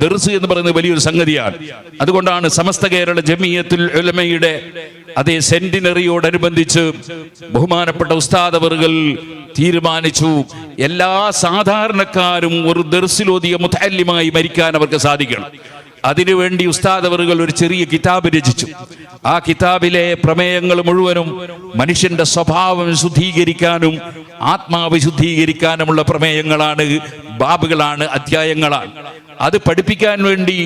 ദർസ് എന്ന് പറയുന്നത് വലിയൊരു സംഗതിയാണ്. അതുകൊണ്ടാണ് സമസ്ത കേരള ജമിയത്തുൽ ഉലമയുടെ അതേ സെന്റിനറിയോടനുബന്ധിച്ച് ബഹുമാനപ്പെട്ട ഉസ്താദ് അവറുകൾ തീരുമാനിച്ചു, എല്ലാ സാധാരണക്കാരും ഒരു ദർസിലോതിയ മുതഅല്ലിമായി മരിക്കാൻ അവർക്ക് സാധിക്കണം. അതിനുവേണ്ടി ഉസ്താദ് അവറുകൾ ഒരു ചെറിയ കിതാബ് രചിച്ചു. ആ കിതാബിലെ പ്രമേയങ്ങൾ മുഴുവനും മനുഷ്യന്റെ സ്വഭാവം ശുദ്ധീകരിക്കാനും ആത്മാവ് ശുദ്ധീകരിക്കാനുമുള്ള പ്രമേയങ്ങളാണ്, ബാബുകളാണ്, അധ്യായങ്ങളാണ്. അത് പഠിപ്പിക്കാൻ വേണ്ടി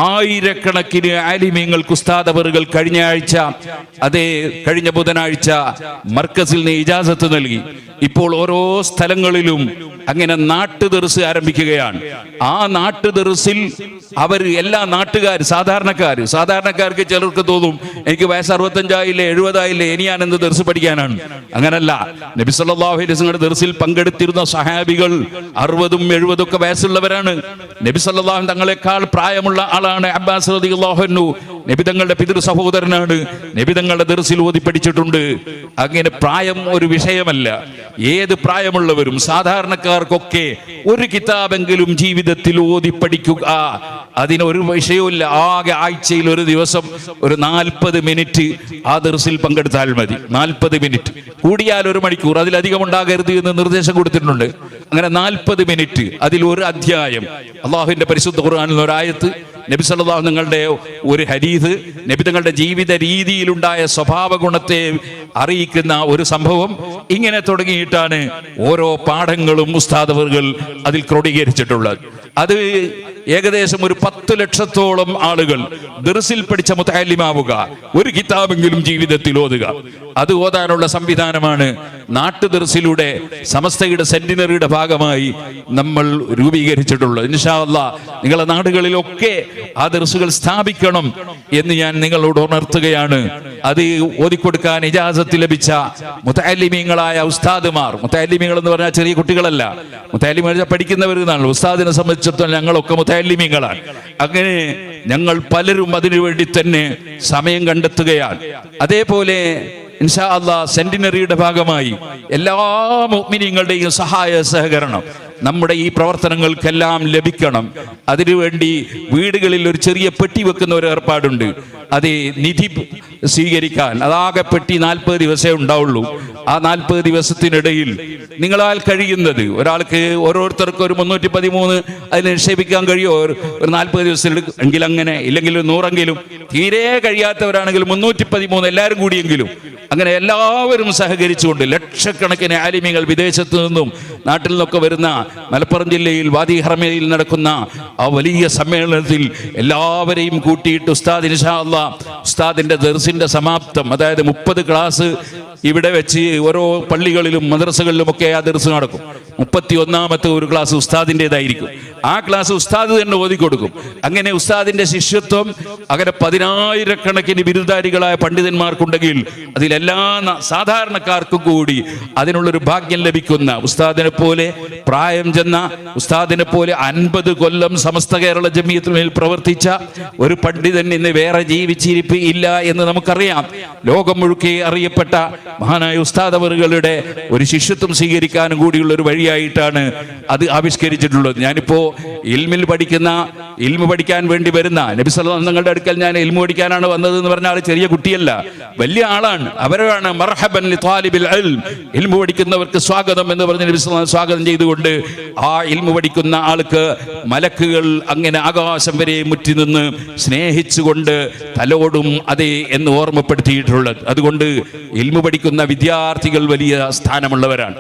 ആയിരക്കണക്കിന് ആലിമീങ്ങൾക്ക് ഉസ്താദ് അവറുകൾ കഴിഞ്ഞ ബുധനാഴ്ച മർക്കസിൽ നിന്ന് ഇജാസത്ത് നൽകി. ഇപ്പോൾ ഓരോ സ്ഥലങ്ങളിലും അങ്ങനെ നാട്ടുദർസ് ആരംഭിക്കുകയാണ്. ആ നാട്ടുദർസിൽ അവർ എല്ലാ സാധാരണക്കാർക്ക് ചിലർക്ക് തോന്നും എനിക്ക് വയസ്സ് 65 70 ഇനി ഞാൻ എന്ത് ദർസ് പഠിക്കാനാണ്. അങ്ങനല്ല. നബി സല്ലല്ലാഹു അലൈഹി വസല്ലം ദർസിൽ പങ്കെടുത്തിരുന്ന സഹാബികൾ 60 70 ഒക്കെ വയസ്സുള്ളവരാണ്. നബി സല്ലല്ലാഹു തങ്ങളെക്കാൾ പ്രായമുള്ള ആളാണ് അബ്ബാസ് റളിയല്ലാഹു അൻഹു. നബി തങ്ങളുടെ പിതൃ സഹോദരനാണ്. നബി തങ്ങളുടെ ദർസിൽ ഓതി പഠിച്ചിട്ടുണ്ട്. അങ്ങനെ പ്രായം ഒരു വിഷയമല്ല. ഏത് പ്രായമുള്ളവരും സാധാരണക്കാർക്കൊക്കെ ഒരു കിതാബെങ്കിലും ജീവിതത്തിൽ ഓതി പഠിക്കുക, അതിനൊരു വിഷയവുമില്ല. ആകെ ആഴ്ചയിൽ ഒരു ദിവസം ഒരു 40 മിനിറ്റ് ആ ദർസിൽ പങ്കെടുത്താൽ മതി. 40 മിനിറ്റ്, കൂടിയാൽ 1 മണിക്കൂർ, അതിലധികം ഉണ്ടാകരുത് എന്ന് നിർദ്ദേശം കൊടുത്തിട്ടുണ്ട്. അങ്ങനെ 40 മിനിറ്റ്, അതിൽ ഒരു അധ്യായം, അള്ളാഹുവിന്റെ പരിശുദ്ധ ഖുർആനിൽ ഒരായത്ത്, നബി സല്ലല്ലാഹു തങ്ങളുടെ ഒരു ഹദീസ്, നബി തങ്ങളുടെ ജീവിത രീതിയിലുണ്ടായ സ്വഭാവ ഗുണത്തെ അറിയിക്കുന്ന ഒരു സംഭവം, ഇങ്ങനെ തുടങ്ങിയിട്ടാണ് ഓരോ പാഠങ്ങളും ഉസ്താദ് അവറുകൾ അതിൽ ക്രോഡീകരിച്ചിട്ടുള്ളത്. അത് ഏകദേശം ഒരു 10 ലക്ഷത്തോളം ആളുകൾ ദർസിൽ പഠിച്ച മുതഅല്ലിമാവുക, ഒരു കിതാബെങ്കിലും ജീവിതത്തിൽ ഓതുക. അത് ഓതാനുള്ള സംവിധാനമാണ് നാട്ടുദർസിലൂടെ സമസ്തയുടെ സെന്റിനറിയുടെ ഭാഗമായി നമ്മൾ രൂപീകരിച്ചിട്ടുള്ളത്. ഇൻഷാ അല്ലാഹ് നിങ്ങളുടെ നാടുകളിലൊക്കെ ആ ദർസുകൾ സ്ഥാപിക്കണം എന്ന് ഞാൻ നിങ്ങളോട് ഉണർത്തുകയാണ്. അത് ഓതിക്കൊടുക്കാൻ ഇജാസത്ത് ലഭിച്ച മുതഅല്ലിമീങ്ങളായ ഉസ്താദുമാർ, മുതഅല്ലിമീങ്ങൾ എന്ന് പറഞ്ഞാൽ ചെറിയ കുട്ടികളല്ല, മുതഅല്ലിമീങ്ങൾ പഠിക്കുന്നവരെന്നാണ്. ഉസ്താദിനെ സംബന്ധിച്ചിടത്തോളം ഞങ്ങളൊക്കെ മുതഅല്ലിമീങ്ങളാണ്. അങ്ങനെ ഞങ്ങൾ പലരും അതിനു വേണ്ടി തന്നെ സമയം കണ്ടെത്തുകയാണ്. അതേപോലെ ഇൻഷാ അല്ലാഹ് സെന്റിനറിയുടെ ഭാഗമായി എല്ലാ മുഅ്മിനീങ്ങളുടെയും സഹായ സഹകരണം നമ്മുടെ ഈ പ്രവർത്തനങ്ങൾക്കെല്ലാം ലഭിക്കണം. അതിനുവേണ്ടി വീടുകളിൽ ഒരു ചെറിയ പെട്ടി വെക്കുന്ന ഒരു ഏർപ്പാടുണ്ട്. അത് നിധി സ്വീകരിക്കാൻ അതാകെ പെട്ടി 40 ദിവസമേ ഉണ്ടാവുള്ളൂ. ആ 40 ദിവസത്തിനിടയിൽ നിങ്ങളാൽ കഴിയുന്നത്, ഒരാൾക്ക് ഓരോരുത്തർക്ക് ഒരു 313 അതിന് നിക്ഷേപിക്കാൻ കഴിയുമോ ഒരു 40 ദിവസത്തിൽ എങ്കിൽ അങ്ങനെ, ഇല്ലെങ്കിൽ 100എങ്കിലും, തീരെ കഴിയാത്തവരാണെങ്കിൽ 313 എല്ലാവരും കൂടിയെങ്കിലും, അങ്ങനെ എല്ലാവരും സഹകരിച്ചുകൊണ്ട് ലക്ഷക്കണക്കിന് ആലിമീങ്ങൾ വിദേശത്തു നിന്നും നാട്ടിൽ നിന്നൊക്കെ വരുന്ന മലപ്പുറം ജില്ലയിൽ വാദി ഹറമയിൽ നടക്കുന്ന ആ വലിയ സമ്മേളനത്തിൽ എല്ലാവരെയും കൂട്ടിയിട്ട് ഉസ്താദ് ഇൻഷാ അല്ലാഹ് ഉസ്താദിന്റെ ദർസിന്റെ സമാപ്തം, അതായത് 30 ക്ലാസ് ഇവിടെ വെച്ച് ഓരോ പള്ളികളിലും മദ്രസകളിലും ഒക്കെ ആ ദർസ് നടക്കും. 31ാമത്തെ ഒരു ക്ലാസ് ഉസ്താദിൻ്റെതായിരിക്കും. ആ ക്ലാസ് ഉസ്താദ് തന്നെ ഓതിക്കൊടുക്കും. അങ്ങനെ ഉസ്താദിന്റെ ശിഷ്യത്വം അങ്ങനെ 10,000കണക്കിന് ബിരുദധാരികളായ പണ്ഡിതന്മാർക്കുണ്ടെങ്കിൽ അതിലെല്ലാ സാധാരണക്കാർക്കും കൂടി അതിനുള്ളൊരു ഭാഗ്യം ലഭിക്കുന്ന, ഉസ്താദിനെ പോലെ പ്രായം ചെന്ന, ഉസ്താദിനെ പോലെ 50 കൊല്ലം സമസ്ത കേരള ജമിയത്തുൽ പ്രവർത്തിച്ച ഒരു പണ്ഡിതൻ ഇന്ന് വേറെ ജീവിച്ചിരിപ്പ് ഇല്ല എന്ന് നമുക്കറിയാം. ലോകം മുഴുക്കെ അറിയപ്പെട്ട മഹാനായ ഉസ്താദ് അവറുകളുടെ ഒരു ശിഷ്യത്വം സ്വീകരിക്കാനും കൂടിയുള്ള ഒരു വഴിയായിട്ടാണ് അത് ആവിഷ്കരിച്ചിട്ടുള്ളത്. ഞാനിപ്പോ ഇൽമു പഠിക്കാൻ വേണ്ടി വരുന്ന നബി സല്ലല്ലാഹു അലൈഹി വസല്ലം തങ്ങളുടെ അടുക്കൽ ഞാൻ ഇൽമു പഠിക്കാനാണ് വന്നത് എന്ന് പറഞ്ഞാൽ ചെറിയ കുട്ടിയല്ല, വലിയ ആളാണ്. അവരാണ് മർഹബൻ ലി ത്വാലിബിൽ ഇൽം, ഇൽമു പഠിക്കുന്നവർക്ക് സ്വാഗതം എന്ന് പറഞ്ഞ് നബി സല്ലല്ലാഹു അലൈഹി വസല്ലം സ്വാഗതം ചെയ്തുകൊണ്ട് ആ ഇൽമു പഠിക്കുന്ന ആൾക്ക് മലക്കുകൾ അങ്ങനെ ആകാശം വരെ മുറ്റി നിന്ന് സ്നേഹിച്ചുകൊണ്ട് തലോടും അതേ എന്ന് ഓർമ്മപ്പെടുത്തിയിട്ടുള്ളത്. അതുകൊണ്ട് ഇൽമു പഠിക്കുന്ന വിദ്യാർത്ഥികൾ വലിയ സ്ഥാനമുള്ളവരാണ്.